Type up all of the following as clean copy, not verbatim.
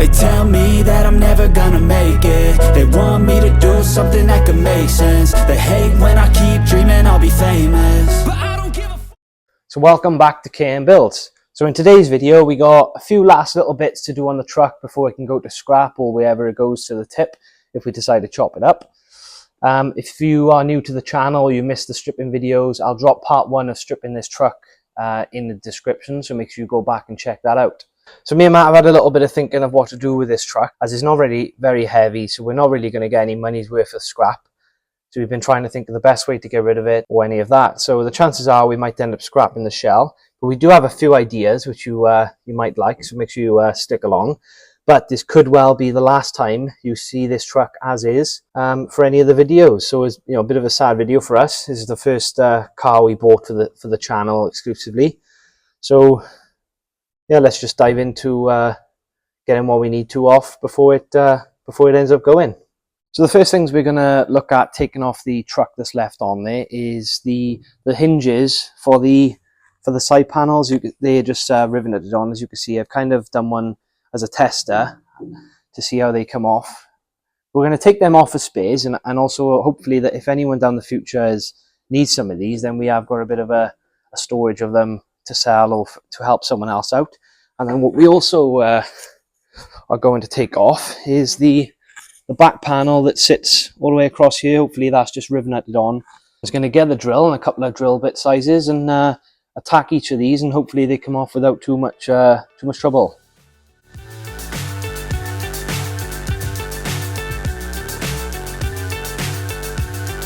They tell me that I'm never gonna make it. They want me to do something that could make sense. They hate when I keep dreaming I'll be famous, but I don't give a f. So welcome back to KM Builds. So in today's video we got a few last little bits to do on the truck before it can go to scrap or wherever it goes to the tip if we decide to chop it up. If you are new to the channel or you missed the stripping videos, I'll drop part 1 of stripping this truck in the description, so make sure you go back and check that out. So me and Matt have had a little bit of thinking of what to do with this truck, as it's not really very heavy, so we're not really going to get any money's worth of scrap. So we've been trying to think of the best way to get rid of it or any of that. So the chances are we might end up scrapping the shell, but we do have a few ideas which you might like, so make sure you stick along. But this could well be the last time you see this truck as is for any of the videos. So it's, you know, a bit of a sad video for us. This is the first car we bought for the channel exclusively. So yeah, let's just dive into getting what we need to off before it ends up going. So the first things we're going to look at taking off the truck that's left on there is the hinges for the side panels. They're just riveted on, as you can see. I've kind of done one as a tester to see how they come off. We're going to take them off as spares, and also hopefully that if anyone down the future needs some of these, then we have got a bit of a storage of them to sell or to help someone else out. And then what we also are going to take off is the back panel that sits all the way across here. Hopefully that's just riveted on. I was going to get the drill and a couple of drill bit sizes and attack each of these, and hopefully they come off without too much trouble.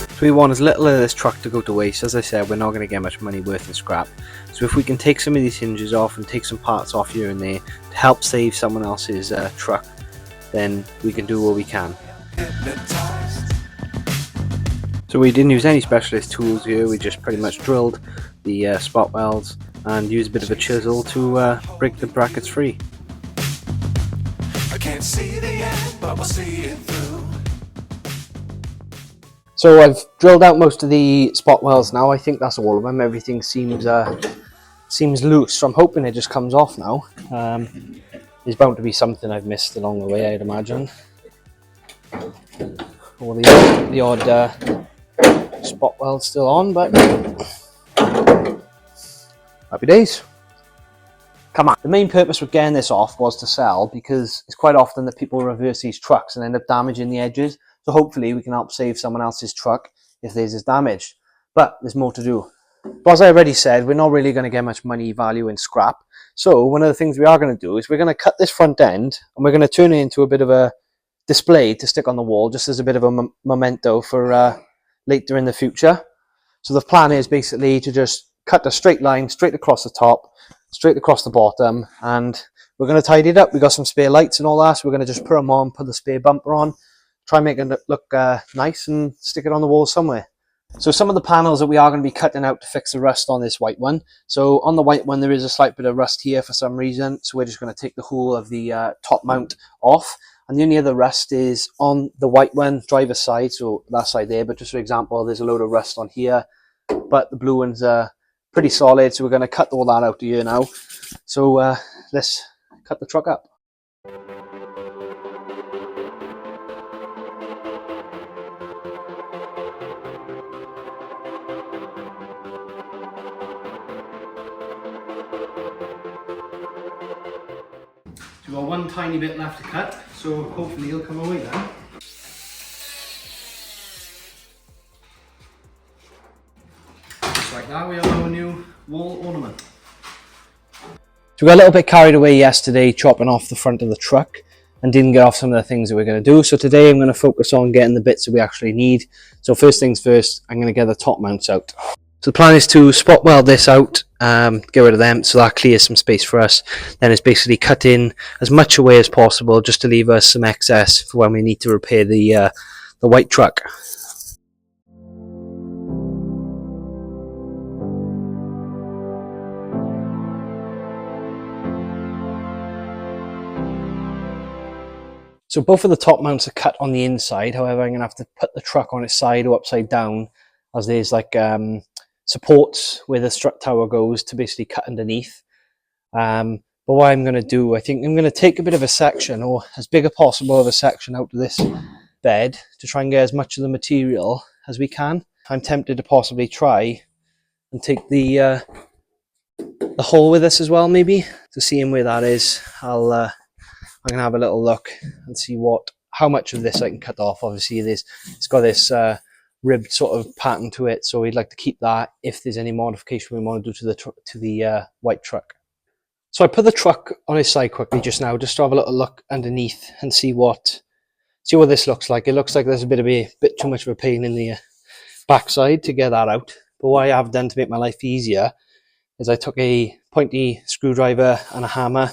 So we want as little of this truck to go to waste. As I said, we're not going to get much money worth in scrap. So if we can take some of these hinges off and take some parts off here and there to help save someone else's truck, then we can do what we can. So we didn't use any specialist tools here. We just pretty much drilled the spot welds and used a bit of a chisel to break the brackets free. I can't see the end, but we'll see it through. So I've drilled out most of the spot welds now. I think that's all of them. Everything seems loose, so I'm hoping it just comes off now. There's bound to be something I've missed along the way, I'd imagine, or the odd spot weld still on, but happy days. Come on. The main purpose of getting this off was to sell, because it's quite often that people reverse these trucks and end up damaging the edges. So hopefully we can help save someone else's truck if theirs is damaged. But there's more to do. But as I already said, we're not really going to get much money value in scrap. So one of the things we are going to do is we're going to cut this front end and we're going to turn it into a bit of a display to stick on the wall, just as a bit of a memento for later in the future. So the plan is basically to just cut a straight line straight across the top, straight across the bottom, and we're going to tidy it up. We've got some spare lights and all that, so we're going to just put them on, put the spare bumper on, try and make it look nice and stick it on the wall somewhere. So some of the panels that we are going to be cutting out to fix the rust on this white one. So on the white one there is a slight bit of rust here for some reason, so we're just going to take the whole of the top mount off, and the only other rust is on the white one, driver's side, so that side there. But just for example, there's a load of rust on here, but the blue one's pretty solid, so we're going to cut all that out here now. So let's cut the truck up. So we've got one tiny bit left to cut, so hopefully he'll come away now. Just like that, we have our new wall ornament. So we got a little bit carried away yesterday chopping off the front of the truck and didn't get off some of the things that we're going to do. So today I'm going to focus on getting the bits that we actually need. So first things first, I'm going to get the top mounts out. So the plan is to spot weld this out, get rid of them, so that clears some space for us. Then it's basically cut in as much away as possible just to leave us some excess for when we need to repair the white truck. So both of the top mounts are cut on the inside. However, I'm going to have to put the truck on its side or upside down, as there's like supports where the strut tower goes to basically cut underneath. But what I'm going to do, I think I'm going to take a bit of a section, or as big as possible of a section out of this bed to try and get as much of the material as we can. I'm tempted to possibly try and take the hole with us as well, maybe, to seeing where that is. I'm gonna have a little look and see how much of this I can cut off. Obviously it's got this ribbed sort of pattern to it, so we'd like to keep that if there's any modification we want to do to the white truck. So I put the truck on its side quickly just now, just to have a little look underneath and see what this looks like. It looks like there's a bit too much of a pain in the backside to get that out. But what I have done to make my life easier is I took a pointy screwdriver and a hammer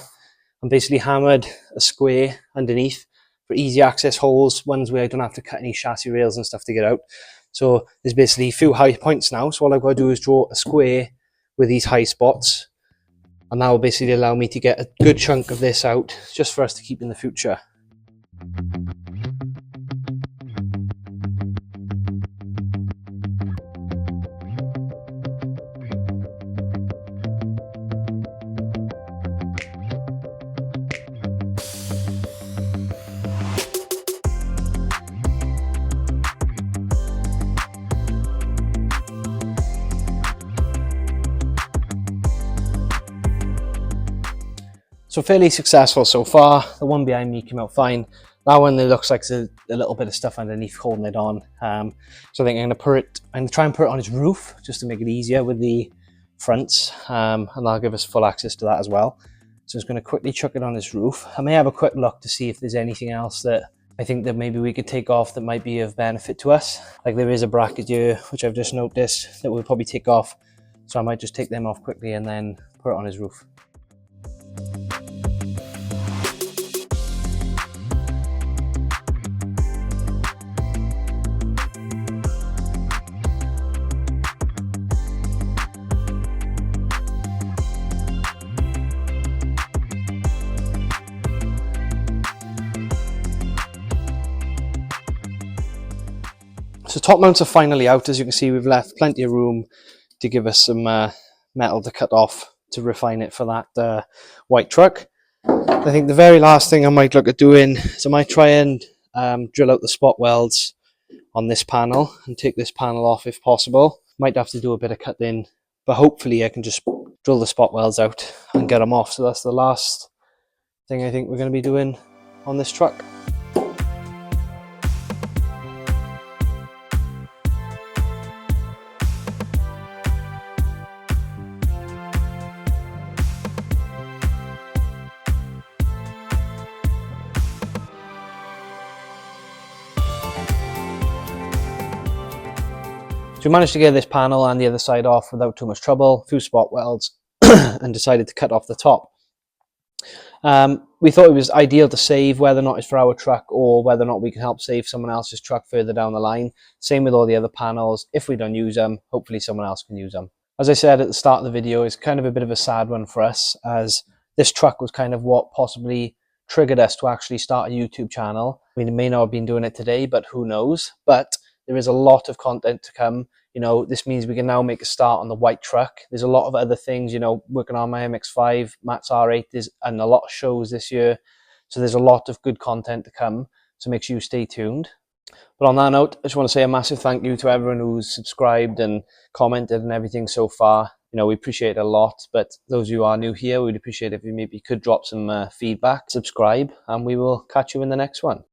and basically hammered a square underneath for easy access holes, ones where I don't have to cut any chassis rails and stuff to get out. So there's basically a few high points now. So all I've got to do is draw a square with these high spots. And that will basically allow me to get a good chunk of this out, just for us to keep in the future. So fairly successful so far. The one behind me came out fine. That one, it looks like there's a little bit of stuff underneath holding it on. So I think I'm going to try and put it on its roof just to make it easier with the fronts, and that'll give us full access to that as well. So I'm just going to quickly chuck it on its roof. I may have a quick look to see if there's anything else that I think that maybe we could take off that might be of benefit to us. Like there is a bracket here, which I've just noticed that we'll probably take off. So I might just take them off quickly and then put it on his roof. So top mounts are finally out. As you can see, we've left plenty of room to give us some metal to cut off to refine it for that white truck. I think the very last thing I might look at doing is I might try and drill out the spot welds on this panel and take this panel off if possible. Might have to do a bit of cutting, but hopefully I can just drill the spot welds out and get them off. So that's the last thing I think we're going to be doing on this truck. So we managed to get this panel and the other side off without too much trouble, a few spot welds, and decided to cut off the top. We thought it was ideal to save, whether or not it's for our truck or whether or not we can help save someone else's truck further down the line. Same with all the other panels. If we don't use them, hopefully someone else can use them. As I said at the start of the video, it's kind of a bit of a sad one for us, as this truck was kind of what possibly triggered us to actually start a YouTube channel. We may not have been doing it today, but who knows? But there is a lot of content to come. You know, this means we can now make a start on the white truck. There's a lot of other things, you know, working on my MX-5, Matt's R8, and a lot of shows this year. So there's a lot of good content to come. So make sure you stay tuned. But on that note, I just want to say a massive thank you to everyone who's subscribed and commented and everything so far. You know, we appreciate it a lot. But those of you who are new here, we'd appreciate if you maybe could drop some feedback, subscribe, and we will catch you in the next one.